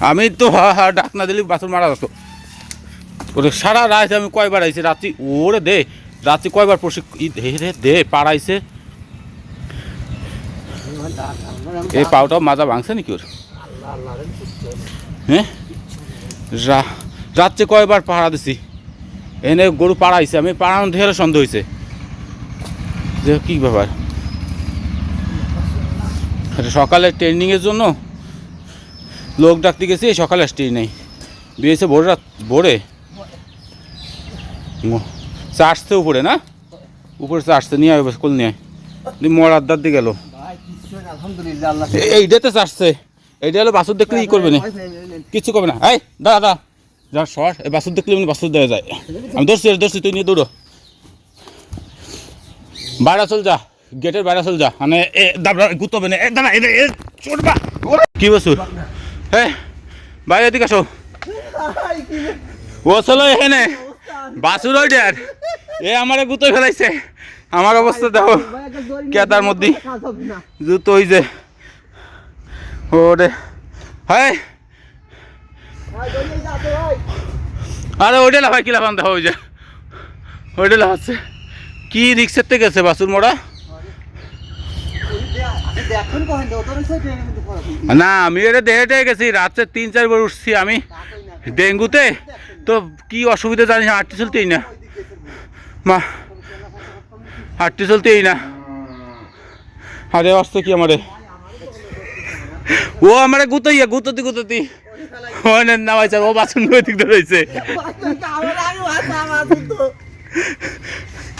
আমি তো হ্যাঁ ডাক না দিলে বাছুর মারা যেত। ওরে সারা রাত আমি কয়বার আইছি রাত্রি, ওরে দে রাত্রি কয়বার দে পাড়াইছে। এই পাউটাও মাজা ভাঙছে নাকি ওর? হ্যাঁ রাত্রে কয়বার পাড়া দিছি, এনে গরু পাড়াইছে, আমি পাড়ানো ধরে সন্দেহ হয়েছে যে কী ব্যাপার। সকালে ট্রেনিংয়ের জন্য লোক ডাকতে গেছি, সকালে আসতেই নেই, দিয়েছে ভোর রাত ভোরে চাষতে উপরে না, উপরে চাষতে নিয়ে আসবে স্কুল নিয়ে মর আড্ডার দিয়ে গেল। এইটাতে চাষছে, এইটা হলো বাছুর দেখলে ই করবে না, কিচ্ছু করবে না। এই দাদা যা সর, এই বাছুর দেখলে এমনি বাছুর দেওয়া যায়। আমি ধরছি তুই নিয়ে দৌড়ো, বাইরে চল যা, গেটের বাইরে চল যা, মানে দাবড়া গুতবে না। দাদা চড়বা কি বাছুর? হ্যাঁ বাইরে এদিকে আসো, ও চলো এখানে বাছুর ওই ডের এ আমারে গুতো ফেলাইছে। আমার অবস্থা দেখো, কেতার মধ্যে জুতো ওই যে ওরে। হ্যাঁ আরে ওইটা লাফাই কি লাফান দেখো, ওই যে ওইটা লাফাচ্ছে কি রিক্সের থেকে গেছে বাছুর মোড়া। না আমি এটা দেখে গেছি, রাত্রে 3-4 বার উঠছি আমি ডেঙ্গুতে, তো কি অসুবিধা জানিস, হাঁটতে চলতেই না মা, হাঁটতে চলতেই না। আরে আসতে কি আমারে, ও আমারে গুততি ও নামাইছে, ও বাসন দিক ধরেছে,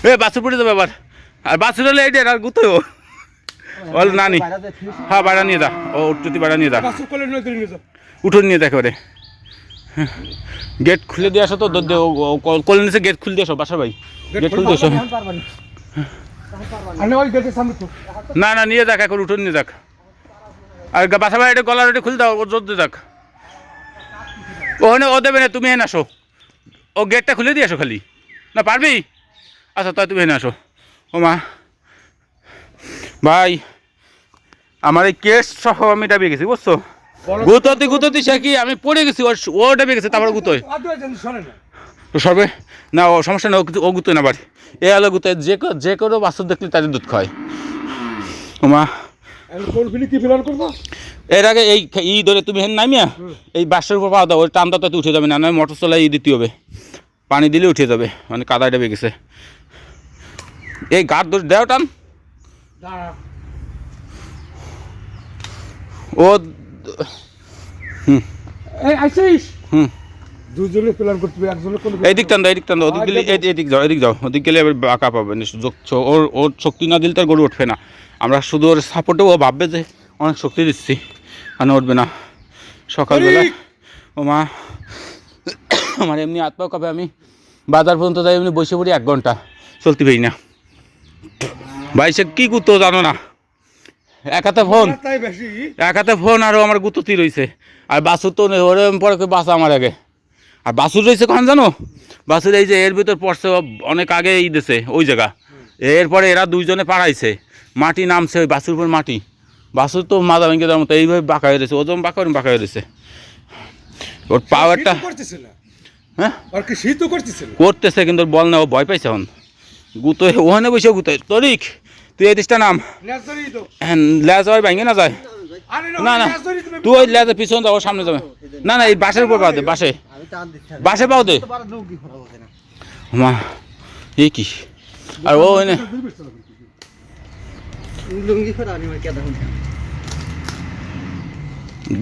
এ বাছুর পড়ে যাবে আবার। আর বাছুর হলে এইটা আর গুতো বল নানি, হ্যাঁ বাড়া নিয়ে দা, ও উঠতি বাড়া নিয়ে দা, উঠোন নিয়ে দেখো রে। গেট খুলে দিয়ে আসো তো, কোলে নিচে গেট খুলে দিয়ে আসো, বাসা ভাই গেট খুলে দিয়ে আসো। না না নিয়ে যাক, এখন উঠোন নিয়ে যাক। আর বাসা ভাই এটা গলার ওটা খুলে দাও, ও জোর দিয়ে যাক। ওখানে ও দেবে না, তুমি এনে আসো, ও গেটটা খুলে দিয়ে আসো খালি। না পারবি? আচ্ছা তাই তুমি এনে আসো। ও মা ভাই আমার এই কেস সহ আমি ডাবিয়ে গেছি বুঝছো, গুততি সে কি আমি পড়ে গেছি, ও ডাবিয়ে গেছে, তারপরে গুতোয় সর্বে না, ও সমস্যা না, ও গুতোয় না বাড়ি, এ আলো গুতোয়, যে কোনো বাছুর দেখলে তাদের দুধ খায়। ও মা এর আগে এই ধরে তুমি হেন নামিয়া এই বাসের উপর পাওয়া দাও, ওই টান দাও, উঠে যাবে না, নয় মোটর চলাই দিতে হবে, পানি দিলে উঠে যাবে, মানে কাদায় ডেবে গেছে। এই গাছ ধরে দেও টান, ও এইদিক টান দাও, এদিক টান দাও, ওদিক গেলে এদিক যাও, ওদিক গেলে এবার বাঁকা পাবে, ওর শক্তি না দিলে তার গরু উঠবে না। আমরা শুধু ওর সাপোর্টে ও ভাববে যে অনেক শক্তি দিচ্ছি, মানে উঠবে না। সকালবেলা ও মা আমার এমনি হাত পাও কাঁপে, আমি বাজার পর্যন্ত যাই এমনি বসে পড়ি 1 ঘন্টা, চলতে পারি না ভাই। সে কী গুতো জানো না, এক হাতে ফোন আরও আমার গুতোতি রয়েছে, আর বাছুর তো ওরে পরে বাসা আমার আগে। আর বাছুর রয়েছে কখন জানো, বাছুর এই যে এর ভিতর পড়ছে, অনেক আগে এই দিছে ওই জায়গা, এরপরে এরা দুইজনে পাড়াইছে, মাটি নামছে ওই বাছুর উপর মাটি, বাছুর তো মাজা ভেঙে দেওয়ার মতো এইভাবে বাঁকা হয়ে রয়েছে, ওজন বাঁকা হয়ে রয়েছে। ওর পাওয়ারটা হ্যাঁ করতেছে, কিন্তু বল না, ও ভয় পাইছে এখন গুতোয়, ওখানে বসে গুতোয়। তরিক তুই এই দিসটা নাম, লেজ হয় ভাঙে না যায়, না না তুই ওই লেজের পিছনে যাও, সামনে যাবে না, না এই বাসের উপর পাও দে, বাসে পাও দে মা, এই কি আর ও এনে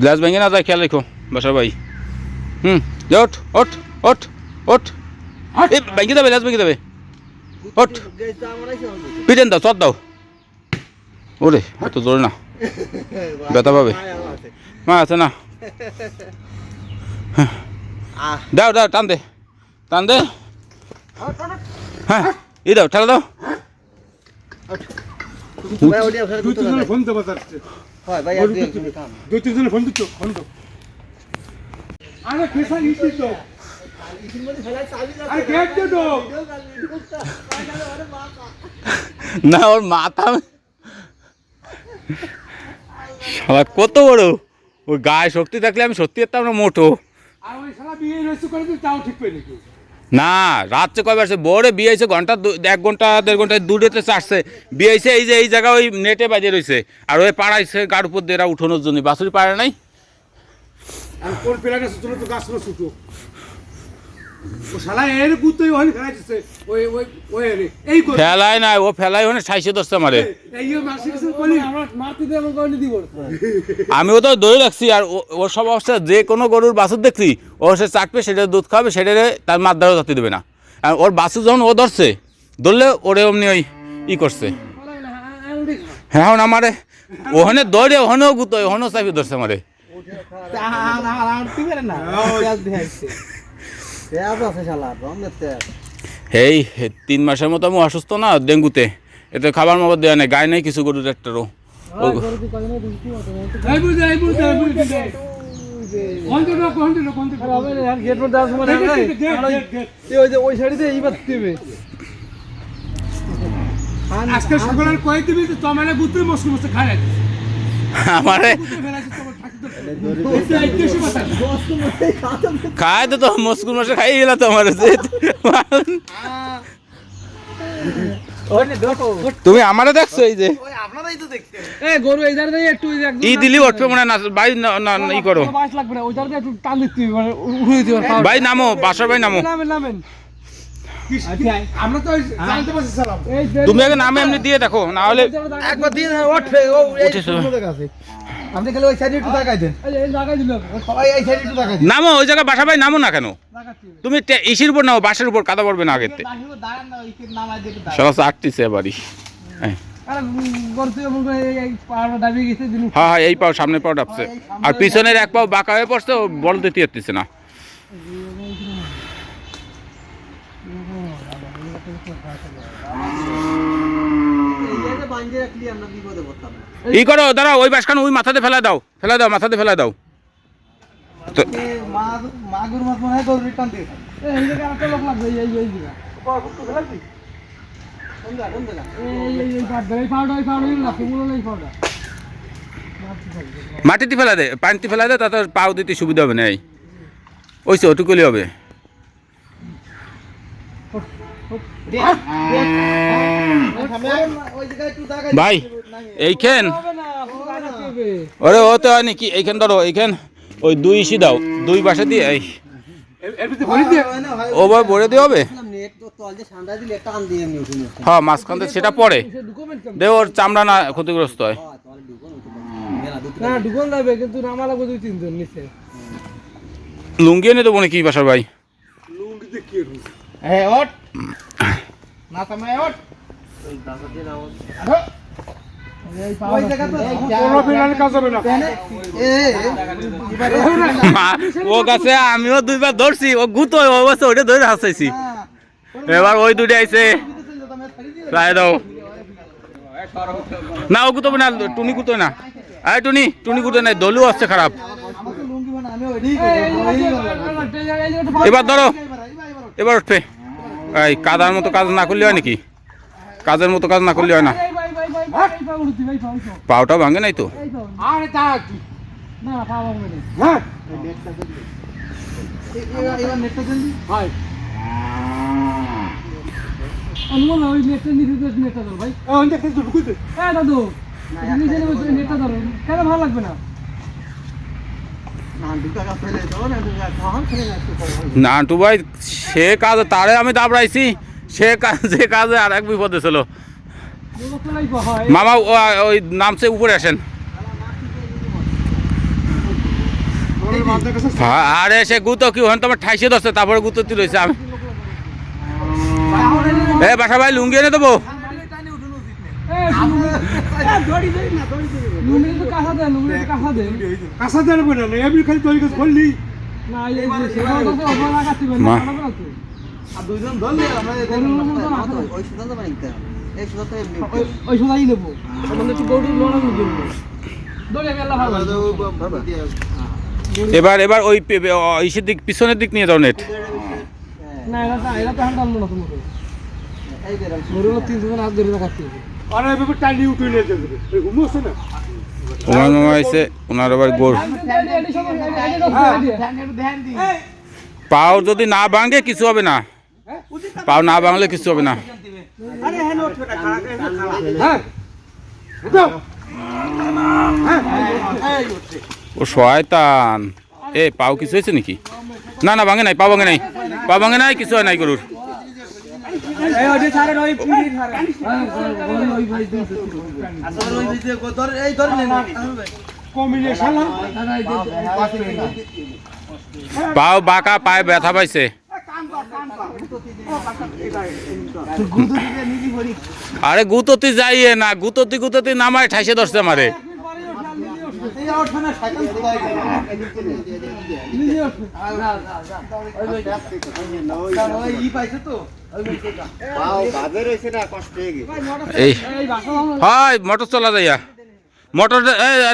গ্লাস ভেঙে না যায়, খেয়াল রেখো বাসা ভাই। ওঠ ওঠ ওঠ ওঠ, এই ভেঙে দেবে, গ্লাস ভেঙে দেবে, ওঠ পিটেন দাও, চট দাও, ওরে এত জোরে না, ব্যথা পাবে, মা আছে না, দাও টান দে, হ্যাঁ এই দাও, ঠেলা দাও। না ওর মাথা কত বড়, ওই গায়ে শক্তি থাকলে আমি সত্যি একটা আমরা মোটো আর ওই শালা বিয়ে রয়েছে করে দিই তাও ঠিক পেয়ে নাকি না রাত্রে কবে আসছে বড়ে বিয়ে হয়েছে ঘন্টা 1 ঘন্টা 1.5 ঘন্টায় দূরেতে চাষছে বিয়ে হয়েছে এই যে এই জায়গা ওই নেটে বাজে রয়েছে আর ওই পাড়াইছে গাড় উপর দিয়ে এরা উঠোনোর জন্য বাছুরি পাড়ে নাই আর কোন পেলাটা ছোট তো গাছ ছোট ও শালা এর গুতই ওখানে ফেলাইছে ওই ওই ওই এই করে ফেলায় নাই ও ফেলাই হনে 60 দশটা মারে এই মাসি কিছু বলি আমরা মারতে দিয়ে আমরা কইনি দিব আমিও তো দই রাখছি আর ওর সব অবস্থা যে কোনো গরুর বাছুর দেখছি ও সে চাটবে সেটা দুধ খাবে সেটা তার মাদ্দারও জাতি দেবে না আর ওর বাছুর যখন ও ধরছে ধরলে ওরে অমনি ওই ই করছে হ্যাঁ এখন আমারে ওখানে দৌড়ে ওখানেও গুতো ওখানেও চাপি ধরছে আমারে এই 3 মাসের মতো আমি অসুস্থ না ডেঙ্গুতে এতে খাবার মাবার দেওয়া নেই গায়ে নেই কিছু গরুর একটারও এই বুঝে এই বুঝে এই বুঝে আজকে সকালের কয়ে দিবি তো মানে গুত্রে মস্ত মস্ত খায় আমারে খায় তো মস্কুর মাসে খাই গেল তো আমার তুমি আমারে দেখছো এই যে ই দিলি উঠবে মনে না ভাই ই করো ভাই নামো বাসার ভাই নামো আমরা তো জানতে পারছি সালাম তুমি আগে নামে এমনি দিয়ে দেখো না হলে একবার দিয়ে উঠবে ও আপনি খালি ওই সাইডে একটু তাকাই দেন এই লাগাই দিল সবাই এই সাইডে একটু তাকাই দেন নামো ওই জায়গা বাসা ভাই নামো না কেন তুমি ইসির উপর নাও বাসের উপর কাদা পড়বে না আগেতে সব আটটিছে বাড়ি হ্যাঁ হ্যাঁ এই পাও সামনে পাও ডাবছে আর পিছনের এক পাও বাঁকা হয়ে পড়ছে ও বল দিতে পারতেছে না ই করো দাঁড়াও ওই বাসখান ওই মাথাতে ফেলা দাও মাথাতে ফেলা দাও মাটিতে ফেলা দে পানিতে ফেলা দে তাতে পাও দিতে সুবিধা হবে না ওই সে ওটুকুলি হবে ভাই এইখান ওরে ও তো হয় নাকি এইখান ধরো এইখান ওই 2 ইসি দাও 2 বাসা দিয়ে এই ও ভাই ভরে দিয়ে হবে হ্যাঁ মাঝখান থেকে সেটা পরে দে ওর চামড়া না ক্ষতিগ্রস্ত হয় লুঙ্গি এনে দেবো নাকি বাসার ভাই ও গাছে আমিও 2 বার ধরছি ও গুতো অবস্থা ওইটা ধরে হাসাইছি এবার ওই দুটো আইছে প্রায় দাও না ও গুতো না টুনি গুতো না আরে টুনি গুতো নাই দলু আসছে খারাপ এবার ধরো এবার উঠবে এই কাদার মতো কাজ না করলে হয় নাকি কাজের মতো কাজ না করলে হয় না পাওটা ভাঙে নাই তো ভালো লাগবে না নান্টু ভাই সে কাজ তারে আমি দাবড়াইছি সে কাজে আর এক বিপদে ছিল মামা ওই নামছে উপরে আসেন আরে সে গুতো কি হন তোমার 28 ধরছে তারপরে গুতো তি রয়েছে আমি এ বাসা ভাই লুঙ্গি এনে দেবো এবার ওই ইসের দিক পিছনের দিক নিয়ে যাও নেট টানি উঠে নিয়ে যাবে ঘুমোচ্ছে না ওনার মামা আইছে, ওনার আবার গরু পাও যদি না ভাঙে কিছু হবে না, পাও না ভাঙলে কিছু হবে না। হ্যাঁ উঠো। ও শয়তান, এ পাও কিছু হয়েছে নাকি? না না ভাঙে নাই, পা ভাঙে নাই, পা ভাঙে নাই, কিছু হয় নাই গরুর। কম্বিনেশন পাও বাঁকা, পায়ে ব্যথা পাইছে। আরে গুততি যাইয়ে না, গুততি গুততি নামায় ঠাইসে ধরছে আমারে। এই হয় মোটর চলা যাইয়া, মোটর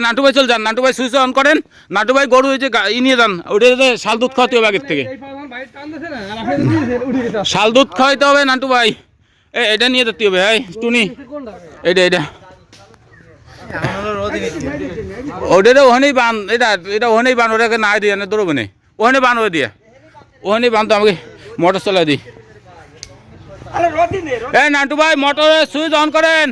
নান্টু ভাই চল যান, নান্টু ভাই সুইচ অন করেন, নান্টু ভাই গরু ওই যে ই নিয়ে যান, ওটা শাল দুধ খাওয়াতে হবে আগের থেকে, শাল দুধ খাওয়াইতে হবে নান্টু ভাই। এটা নিয়ে যেতে হবে, হ্যাঁ টুনি এটা এটা ওটা ওখানেই বান, এটা ওখানেই বান, ওটাকে না দিয়ে দৌড়বে না, ওখানে বান হয়ে দিয়ে, ওখানেই বান তো আমাকে মোটর চলাই দিই। এই নান্টু ভাই মোটরের সুইচ অন করেন।